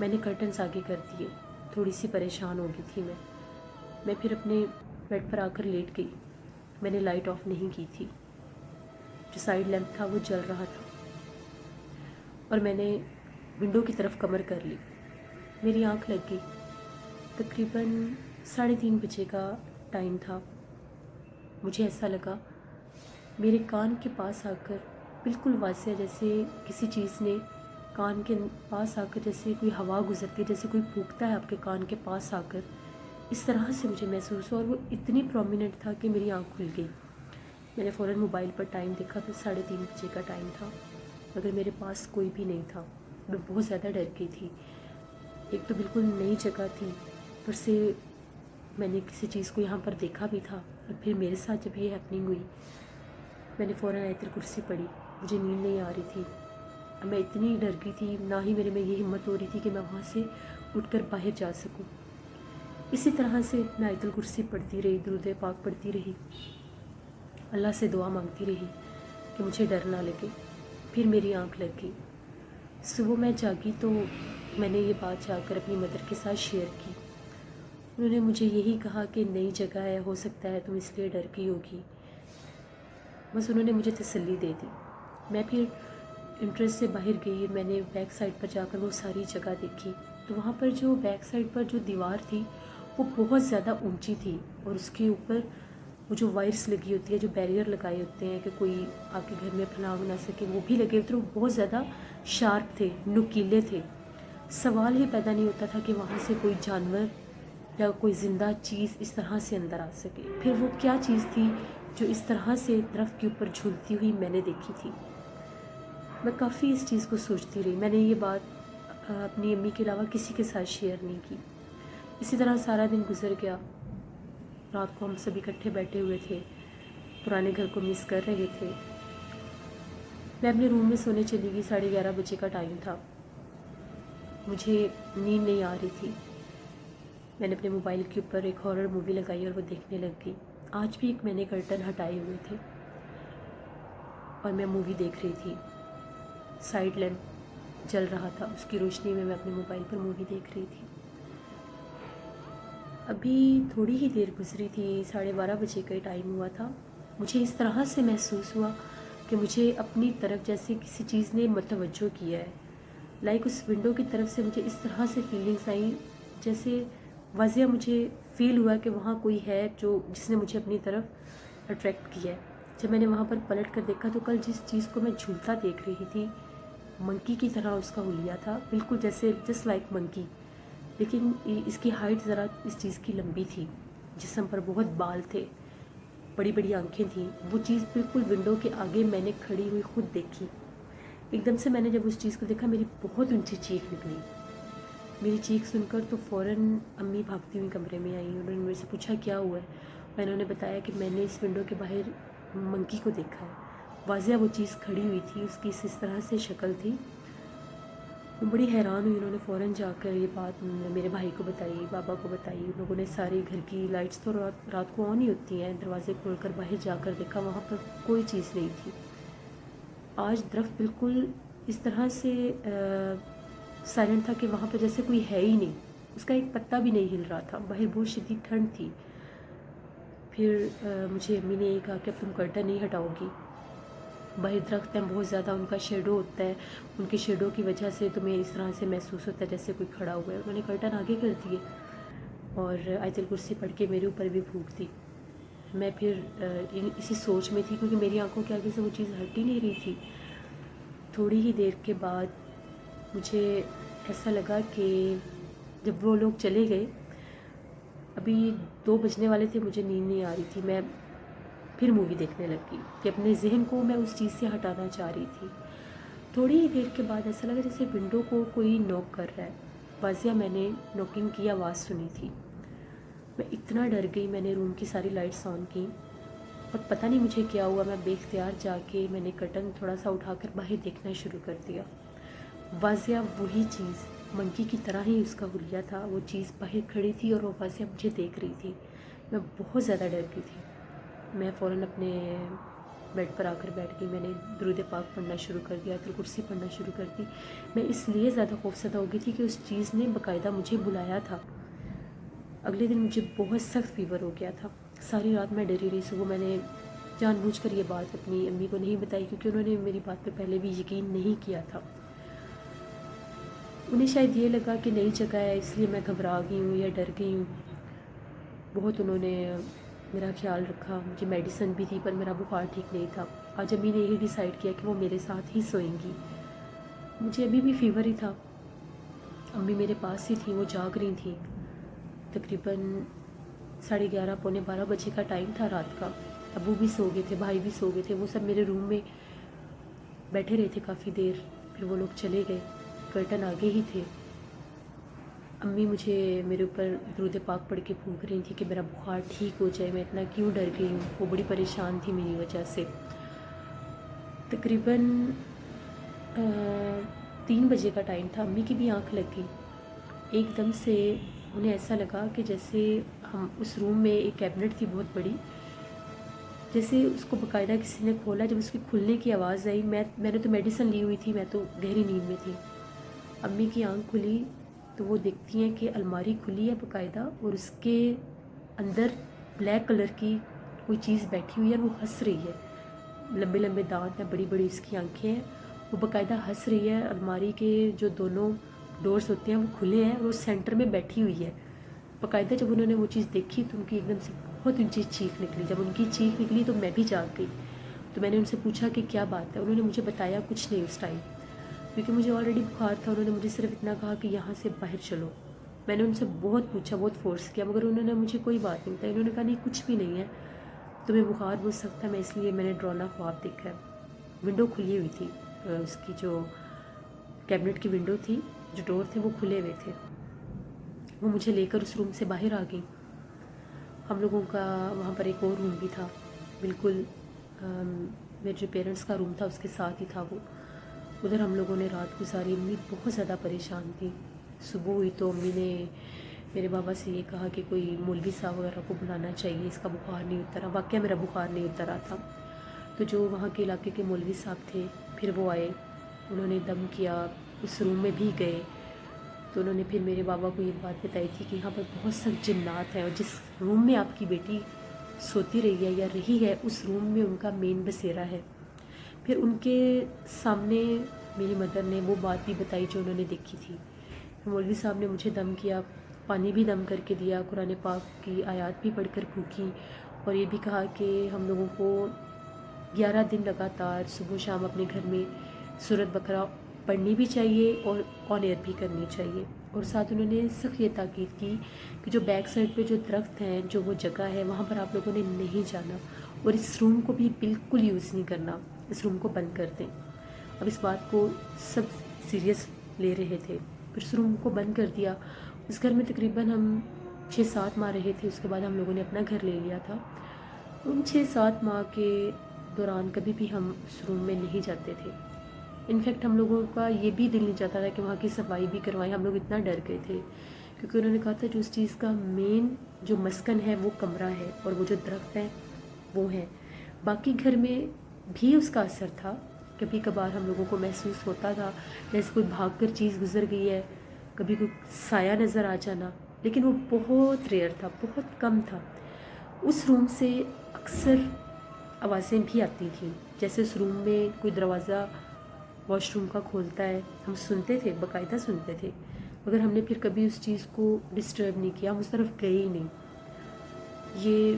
میں نے کرٹنس آگے کر دیے، تھوڑی سی پریشان ہو گئی تھی میں پھر اپنے بیڈ پر آ کر لیٹ گئی۔ میں نے لائٹ آف نہیں کی تھی، جو سائیڈ لیمپ تھا وہ جل رہا تھا، اور میں نے ونڈو کی طرف کمر کر لی۔ میری آنکھ لگ گئی۔ تقریباً 3:30 بجے کا ٹائم تھا۔ مجھے ایسا لگا میرے کان کے پاس آ کر بالکل واضح، جیسے کسی چیز نے کان کے پاس آ کر، جیسے کوئی ہوا گزرتی ہے، جیسے کوئی پھونکتا ہے آپ کے کان کے پاس آ کر، اس طرح سے مجھے محسوس ہوا، اور وہ اتنی پرومیننٹ تھا کہ میری آنکھ کھل گئی۔ میں نے فوراً موبائل پر ٹائم دیکھا تو 3:30 بجے کا ٹائم تھا، مگر میرے پاس کوئی بھی نہیں تھا۔ میں بہت زیادہ ڈر گئی تھی۔ ایک تو بالکل نئی جگہ تھی، پر سے میں نے کسی چیز کو یہاں پر دیکھا بھی تھا، اور پھر میرے ساتھ جب یہ ہیپننگ ہوئی، میں نے فوراً آیت الکرسی پڑھی۔ مجھے نیند نہیں آ رہی تھی، میں اتنی ڈر گئی تھی، نہ ہی میرے میں یہ ہمت ہو رہی تھی کہ میں وہاں سے اٹھ کر باہر جا سکوں۔ اسی طرح سے میں آیت الکرسی پڑھتی رہی، درود پاک پڑھتی رہی، اللہ سے دعا مانگتی رہی کہ مجھے ڈر نہ لگے۔ پھر میری آنکھ لگ گئی۔ صبح میں جاگی تو میں نے یہ بات جا کر اپنی مدر کے ساتھ شیئر کی۔ انہوں نے مجھے یہی کہا کہ نئی جگہ ہے، ہو سکتا ہے تم اس لیے ڈر گئی ہوگی، بس انہوں نے مجھے تسلی دے دی۔ میں پھر انٹرسٹ سے باہر گئی، میں نے بیک سائڈ پر جا کر وہ ساری جگہ دیکھی، تو وہاں پر جو بیک سائڈ پر جو دیوار تھی وہ بہت زیادہ اونچی تھی، اور اس کے اوپر وہ جو وائرس لگی ہوتی ہے، جو بیریئر لگائے ہوتے ہیں کہ کوئی آپ کے گھر میں پناہ نہ سکے، وہ بھی لگے ہوتے تھے، وہ بہت زیادہ شارپ تھے، نکیلے تھے۔ سوال ہی پیدا نہیں ہوتا تھا کہ وہاں سے کوئی جانور یا کوئی زندہ چیز اس طرح سے اندر آ سکے۔ پھر وہ کیا چیز تھی جو اس طرح سے درخت کے اوپر جھولتی ہوئی میں نے دیکھی تھی؟ میں کافی اس چیز کو سوچتی رہی۔ میں نے یہ بات اپنی امی کے علاوہ کسی کے ساتھ شیئر نہیں کی۔ اسی طرح سارا دن گزر گیا۔ رات کو ہم سب اکٹھے بیٹھے ہوئے تھے، پرانے گھر کو مس کر رہے تھے۔ میں اپنے روم میں سونے چلی گئی، 11:30 بجے کا ٹائم تھا۔ مجھے نیند نہیں آ رہی تھی۔ میں نے اپنے موبائل کے اوپر ایک ہارر مووی لگائی اور وہ دیکھنے لگ گئی۔ آج بھی میں نے کرٹن ہٹائے ہوئے تھے اور میں مووی دیکھ رہی تھی۔ سائیڈ لیمپ جل رہا تھا، اس کی روشنی میں اپنے موبائل پر مووی دیکھ رہی تھی۔ ابھی تھوڑی ہی دیر گزری تھی، 12:30 بجے کا ٹائم ہوا تھا۔ مجھے اس طرح سے محسوس ہوا کہ مجھے اپنی طرف جیسے کسی چیز نے متوجہ کیا ہے، لائک اس ونڈو کی طرف سے مجھے اس طرح سے فیلنگس آئیں، جیسے واضح مجھے فیل ہوا کہ وہاں کوئی ہے جس نے مجھے اپنی طرف اٹریکٹ کیا ہے۔ جب میں نے وہاں پر پلٹ کر دیکھا تو کل جس چیز کو میں جھولتا دیکھ رہی تھی، منکی کی طرح اس کا حلیہ تھا، بالکل جیسے جسٹ لائک منکی، لیکن اس کی ہائٹ ذرا اس چیز کی لمبی تھی، جسم پر بہت بال تھے، بڑی بڑی آنکھیں تھیں۔ وہ چیز بالکل ونڈو کے آگے میں نے کھڑی ہوئی خود دیکھی۔ ایک دم سے میں نے جب اس چیز کو دیکھا، میری بہت اونچی چیخ نکلی۔ میری چیخ سن کر تو فوراً امی بھاگتی ہوئی کمرے میں آئیں۔ انہوں نے میرے سے پوچھا کیا ہوا ہے؟ میں نے انہیں بتایا کہ میں نے اس ونڈو کے باہر منکی کو دیکھا ہے۔ واضح وہ چیز کھڑی ہوئی تھی، اس کی اس طرح سے شکل تھی۔ وہ بڑی حیران ہوئی۔ انہوں نے فوراً جا کر یہ بات میرے بھائی کو بتائی، بابا کو بتائی۔ ان لوگوں نے سارے گھر کی لائٹس تو رات کو آن ہی ہوتی ہیں، دروازے کھول کر باہر جا کر دیکھا، وہاں پر کوئی چیز نہیں تھی۔ آج درخت بالکل اس طرح سے سائلنٹ تھا کہ وہاں پہ جیسے کوئی ہے ہی نہیں، اس کا ایک پتا بھی نہیں ہل رہا تھا۔ باہر بہت شدید ٹھنڈ تھی۔ پھر مجھے امی نے یہ کہا کہ اب تم کرٹن نہیں ہٹاؤ گی، باہر درخت ہیں بہت زیادہ، ان کا شیڈو ہوتا ہے، ان کے شیڈو کی وجہ سے تمہیں اس طرح سے محسوس ہوتا ہے جیسے کوئی کھڑا ہوا ہے۔ انہوں نے کرٹن آگے کر دیے اور آیت الکرسی پڑھ کے میرے اوپر بھی پھونک دی۔ میں پھر اسی سوچ میں تھی، کیونکہ میری آنکھوں کے آگے سے وہ چیز ہٹ ہی نہیں رہی تھی۔ تھوڑی ہی دیر کے بعد مجھے ایسا لگا کہ جب وہ لوگ چلے گئے، ابھی 2 بجنے والے تھے، مجھے نیند نہیں آ رہی تھی، میں پھر مووی دیکھنے لگ گئی کہ اپنے ذہن کو میں اس چیز سے ہٹانا چاہ رہی تھی۔ تھوڑی ہی دیر کے بعد ایسا لگا جیسے ونڈو کو کوئی نوک کر رہا ہے۔ واضح میں نے نوکنگ کی آواز سنی تھی۔ میں اتنا ڈر گئی، میں نے روم کی ساری لائٹس آن کی اور پتہ نہیں مجھے کیا ہوا، میں بے اختیار جا کے میں نے کرٹن تھوڑا سا اٹھا کر باہر دیکھنا شروع کر دیا۔ واضح وہی چیز، منکی کی طرح ہی اس کا حلیہ تھا، وہ چیز باہر کھڑی تھی اور وہ واضح مجھے دیکھ رہی تھی۔ میں بہت زیادہ ڈر گئی تھی۔ میں فوراً اپنے بیڈ پر آ کر بیٹھ گئی، میں نے درود پاک پڑھنا شروع کر دیا، آیت الکرسی پڑھنا شروع کر دی۔ میں اس لیے زیادہ خوفزدہ ہو گئی تھی کہ اس چیز نے باقاعدہ مجھے بلایا تھا۔ اگلے دن مجھے بہت سخت فیور ہو گیا تھا، ساری رات میں ڈری رہی۔ صبح میں نے جان بوجھ کر یہ بات اپنی امی کو نہیں بتائی، کیونکہ انہوں نے میری بات پہ پہلے بھی یقین نہیں کیا تھا۔ انہیں شاید یہ لگا کہ نئی جگہ ہے اس لیے میں گھبرا گئی ہوں یا ڈر گئی ہوں۔ بہت انہوں نے میرا خیال رکھا، مجھے میڈیسن بھی تھی پر میرا بخار ٹھیک نہیں تھا۔ آج امی نے یہی ڈیسائیڈ کیا کہ وہ میرے ساتھ ہی سوئیں گی۔ مجھے ابھی بھی فیور ہی تھا، امی میرے پاس ہی تھیں، وہ جاگ رہی تھیں۔ تقریباً 11:30 پونے 12 بجے کا ٹائم تھا رات کا۔ ابو بھی سو گئے تھے، بھائی بھی سو گئے تھے، وہ سب میرے روم میں بیٹھے رہے تھے کافی دیر، پھر وہ لوگ چلے گئے، کرٹن آگے ہی تھے۔ امی مجھے میرے اوپر درود پاک پڑھ کے پھونک رہی تھی کہ میرا بخار ٹھیک ہو جائے، میں اتنا کیوں ڈر گئی ہوں۔ وہ بڑی پریشان تھی میری وجہ سے۔ تقریباً 3 بجے کا ٹائم تھا، امی کی بھی آنکھ لگ گئی۔ ایک دم سے انہیں ایسا لگا کہ جیسے ہم اس روم میں ایک کیبنٹ تھی بہت بڑی، جیسے اس کو باقاعدہ کسی نے کھولا۔ جب اس کی کھلنے کی آواز آئی، میں نے تو میڈیسن لی ہوئی تھی، میں تو گہری نیند میں تھی۔ امی کی آنکھ کھلی تو وہ دیکھتی ہیں کہ الماری کھلی ہے باقاعدہ، اور اس کے اندر بلیک کلر کی کوئی چیز بیٹھی ہوئی ہے، اور وہ ہنس رہی ہے۔ لمبے لمبے دانت ہیں، بڑی بڑی اس کی آنکھیں ہیں، وہ باقاعدہ ہنس رہی ہے۔ الماری کے جو دونوں ڈورز ہوتے ہیں وہ کھلے ہیں، اور وہ سینٹر میں بیٹھی ہوئی ہے باقاعدہ۔ جب انہوں نے وہ چیز دیکھی تو ان کی ایک دم سے بہت اونچی چیخ نکلی۔ جب ان کی چیخ نکلی تو میں بھی جاگ گئی۔ تو میں نے ان سے پوچھا کہ کیا بات ہے، انہوں نے مجھے بتایا کچھ نہیں اس ٹائم، کیونکہ مجھے آلریڈی بخار تھا۔ انہوں نے مجھے صرف اتنا کہا کہ یہاں سے باہر چلو۔ میں نے ان سے بہت پوچھا، بہت فورس کیا، مگر انہوں نے مجھے کوئی بات نہیں بتائی۔ انہوں نے کہا نہیں کچھ بھی نہیں ہے، تمہیں بخار بہت سخت ہے، میں اس لیے میں نے ڈرانا خواب دیکھا ہے۔ ونڈو کھلی ہوئی تھی، اس کی جو کیبنٹ کی ونڈو تھی، جو ڈور تھے وہ کھلے ہوئے تھے۔ وہ مجھے لے کر اس روم سے باہر آ گئی۔ ہم لوگوں کا وہاں پر ایک اور روم بھی تھا، بالکل میرے جو پیرنٹس کا روم تھا اس کے ساتھ ہی تھا وہ۔ ادھر ہم لوگوں نے رات گزاری۔ امی بہت زیادہ پریشان تھی۔ صبح ہوئی تو امی نے میرے بابا سے یہ کہا کہ کوئی مولوی صاحب وغیرہ کو بلانا چاہیے، اس کا بخار نہیں اترا۔ واقعہ میرا بخار نہیں اترا تھا۔ تو جو وہاں کے علاقے کے مولوی صاحب تھے، پھر وہ آئے، انہوں نے دم کیا، اس روم میں بھی گئے۔ تو انہوں نے پھر میرے بابا کو یہ بات بتائی تھی کہ یہاں پر بہت سخت جنات ہیں، اور جس روم میں آپ کی بیٹی سوتی رہی ہے یا رہی ہے، اس روم میں ان کا مین بسیرا ہے۔ پھر ان کے سامنے میری مدر نے وہ بات بھی بتائی جو انہوں نے دیکھی تھی۔ مولوی صاحب نے مجھے دم کیا، پانی بھی دم کر کے دیا، قرآن پاک کی آیات بھی پڑھ کر پھونکی، اور یہ بھی کہا کہ ہم لوگوں کو 11 دن لگاتار صبح و شام اپنے گھر میں سورۃ بقرہ پڑھنی بھی چاہیے اور آن ایئر بھی کرنی چاہیے۔ اور ساتھ انہوں نے سخت یہ تاکید کی کہ جو بیک سائڈ پہ جو درخت ہیں، جو وہ جگہ ہے، وہاں پر آپ لوگوں نے نہیں جانا، اور اس روم کو بھی بالکل یوز نہیں کرنا، اس روم کو بند کر دیں۔ اب اس بات کو سب سیریس لے رہے تھے، پھر اس روم کو بند کر دیا۔ اس گھر میں تقریباً ہم 6-7 ماہ رہے تھے، اس کے بعد ہم لوگوں نے اپنا گھر لے لیا تھا۔ ان 6-7 ماہ کے دوران کبھی بھی ہم اس روم میں نہیں جاتے تھے۔ انفیکٹ ہم لوگوں کا یہ بھی دل نہیں چاہتا تھا کہ وہاں کی صفائی بھی کروائیں، ہم لوگ اتنا ڈر گئے تھے، کیونکہ انہوں نے کہا تھا جو اس چیز کا مین جو مسکن ہے وہ کمرہ ہے، اور وہ جو درخت ہیں وہ ہیں۔ باقی گھر میں بھی اس کا اثر تھا، کبھی کبھار ہم لوگوں کو محسوس ہوتا تھا جیسے کوئی بھاگ کر چیز گزر گئی ہے، کبھی کوئی سایہ نظر آ جانا، لیکن وہ بہت ریئر تھا، بہت کم تھا۔ اس روم سے اکثر آوازیں بھی آتی تھیں، جیسے اس روم میں کوئی دروازہ واش روم کا کھولتا ہے، ہم سنتے تھے، باقاعدہ سنتے تھے، مگر ہم نے پھر کبھی اس چیز کو ڈسٹرب نہیں کیا، ہم اس طرف گئے ہی نہیں۔ یہ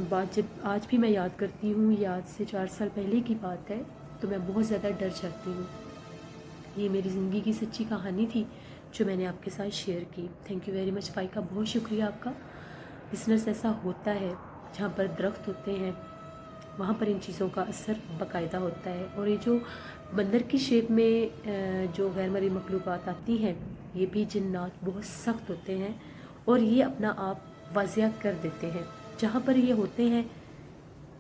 بات جب آج بھی میں یاد کرتی ہوں، یہ آج سے 4 سال پہلے کی بات ہے، تو میں بہت زیادہ ڈر جاتی ہوں۔ یہ میری زندگی کی سچی کہانی تھی جو میں نے آپ کے ساتھ شیئر کی۔ تھینک یو ویری مچ فائقہ، بہت شکریہ آپ کا۔ لسنرس، ایسا ہوتا ہے جہاں پر درخت ہوتے ہیں وہاں پر ان چیزوں کا اثر باقاعدہ ہوتا ہے، اور یہ جو بندر کی شیپ میں جو غیر مرئی مخلوقات آتی ہیں، یہ بھی جنات بہت سخت ہوتے ہیں، اور یہ اپنا آپ واضح کر دیتے ہیں۔ جہاں پر یہ ہوتے ہیں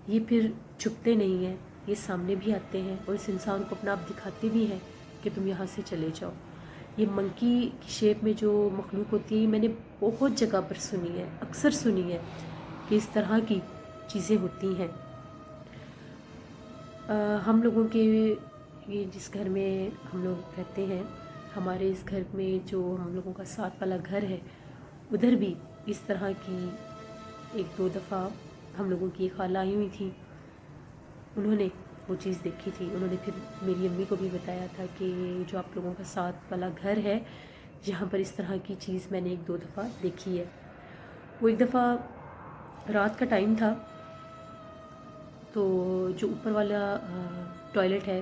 یہ پھر چھپتے نہیں ہیں، یہ سامنے بھی آتے ہیں، اور اس انسان کو اپنا آپ دکھاتے بھی ہیں کہ تم یہاں سے چلے جاؤ۔ یہ منکی کی شیپ میں جو مخلوق ہوتی ہے، میں نے بہت جگہ پر سنی ہے، اکثر سنی ہے کہ اس طرح کی چیزیں ہوتی ہیں۔ ہم لوگوں کے یہ جس گھر میں ہم لوگ رہتے ہیں، ہمارے اس گھر میں جو ہم لوگوں کا ساتھ والا گھر ہے، ادھر بھی اس طرح کی ایک دو دفعہ ہم لوگوں کی خالہ آئی ہوئی تھیں، انہوں نے وہ چیز دیکھی تھی. انہوں نے پھر میری امی کو بھی بتایا تھا کہ جو آپ لوگوں کا ساتھ والا گھر ہے، یہاں پر اس طرح کی چیز میں نے ایک دو دفعہ دیکھی ہے. وہ ایک دفعہ رات کا ٹائم تھا، تو جو اوپر والا ٹوائلٹ ہے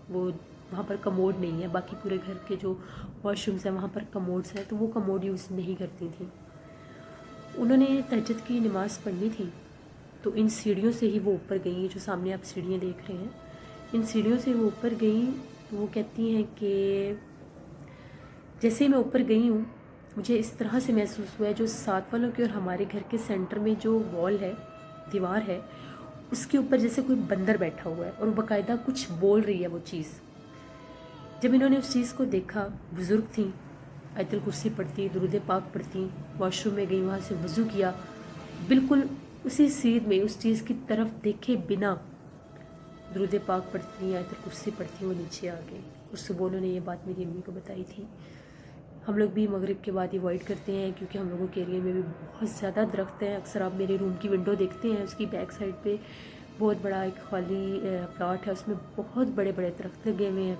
وہ وہاں پر کموڈ نہیں ہے، باقی پورے گھر کے جو واش رومس ہیں وہاں پر کموڈس ہیں، تو وہ کموڈ یوز نہیں کرتی تھیں. انہوں نے تہجد کی نماز پڑھنی تھی، تو ان سیڑھیوں سے ہی وہ اوپر گئیں، جو سامنے آپ سیڑھیاں دیکھ رہے ہیں، ان سیڑھیوں سے وہ اوپر گئیں. تو وہ کہتی ہیں کہ جیسے ہی میں اوپر گئی ہوں، مجھے اس طرح سے محسوس ہوا ہے جو ساتھ والوں کے اور ہمارے گھر کے سینٹر میں جو وال ہے، دیوار ہے، اس کے اوپر جیسے کوئی بندر بیٹھا ہوا ہے اور وہ باقاعدہ کچھ بول رہی ہے وہ چیز. جب انہوں نے اس چیز کو دیکھا، بزرگ تھیں، آیت الکرسی پڑھتی، درود پاک پڑھتی، واش روم میں گئی، وہاں سے وضو کیا، بالکل اسی سیدھ میں اس چیز کی طرف دیکھے بنا درود پاک پڑھتی، آیت الکرسی پڑھتی، وہ نیچے آ گئے. اور صبح انہوں نے یہ بات میری امی کو بتائی تھی. ہم لوگ بھی مغرب کے بعد اوائڈ کرتے ہیں، کیونکہ ہم لوگوں کے ایریے میں بھی بہت زیادہ درخت ہیں. اکثر آپ میرے روم کی ونڈو دیکھتے ہیں، اس کی بیک سائڈ پہ بہت بڑا ایک خالی پلاٹ ہے، اس میں بہت بڑے بڑے درخت لگے ہوئے ہیں.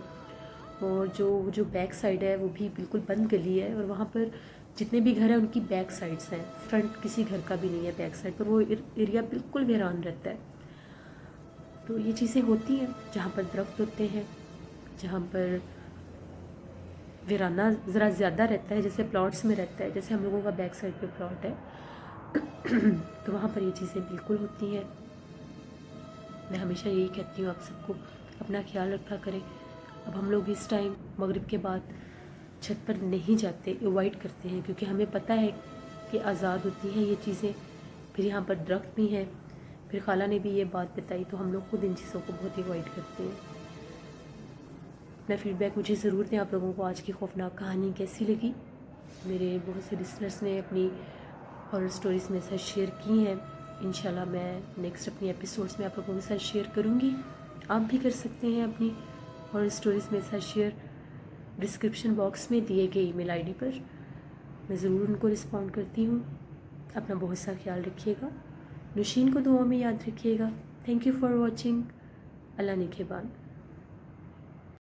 اور جو بیک سائڈ ہے وہ بھی بالکل بند گلی ہے، اور وہاں پر جتنے بھی گھر ہیں ان کی بیک سائڈس ہیں، فرنٹ کسی گھر کا بھی نہیں ہے بیک سائڈ پر. وہ ایریا بالکل ویران رہتا ہے. تو یہ چیزیں ہوتی ہیں جہاں پر درخت ہوتے ہیں، جہاں پر ویرانہ ذرا زیادہ رہتا ہے، جیسے پلاٹس میں رہتا ہے، جیسے ہم لوگوں کا بیک سائڈ پہ پلاٹ ہے، تو وہاں پر یہ چیزیں بالکل ہوتی ہیں. میں ہمیشہ یہی کہتی ہوں آپ سب کو، اپنا خیال رکھا کریں. اب ہم لوگ اس ٹائم مغرب کے بعد چھت پر نہیں جاتے، اوائڈ کرتے ہیں، کیونکہ ہمیں پتہ ہے کہ آزاد ہوتی ہیں یہ چیزیں. پھر یہاں پر درخت بھی ہیں، پھر خالہ نے بھی یہ بات بتائی، تو ہم لوگ خود ان چیزوں کو بہت اوائڈ کرتے ہیں. اپنا فیڈ بیک مجھے ضرور دیں، آپ لوگوں کو آج کی خوفناک کہانی کیسی لگی. میرے بہت سے لسنرس نے اپنی ہارر سٹوریز میرے ساتھ شیئر کی ہیں. انشاءاللہ میں نیکسٹ اپنی ایپیسوڈس میں آپ لوگوں کے ساتھ شیئر کروں گی. آپ بھی کر سکتے ہیں اپنی ہارر سٹوریز میرے ساتھ شیئر. ڈسکرپشن باکس میں دیے گئے ای میل آئی ڈی پر میں ضرور ان کو رسپونڈ کرتی ہوں. اپنا بہت سا خیال رکھیے گا. نوشین کو دعاؤں میں یاد رکھیے گا. Thank you for watching. اللہ نگہبان.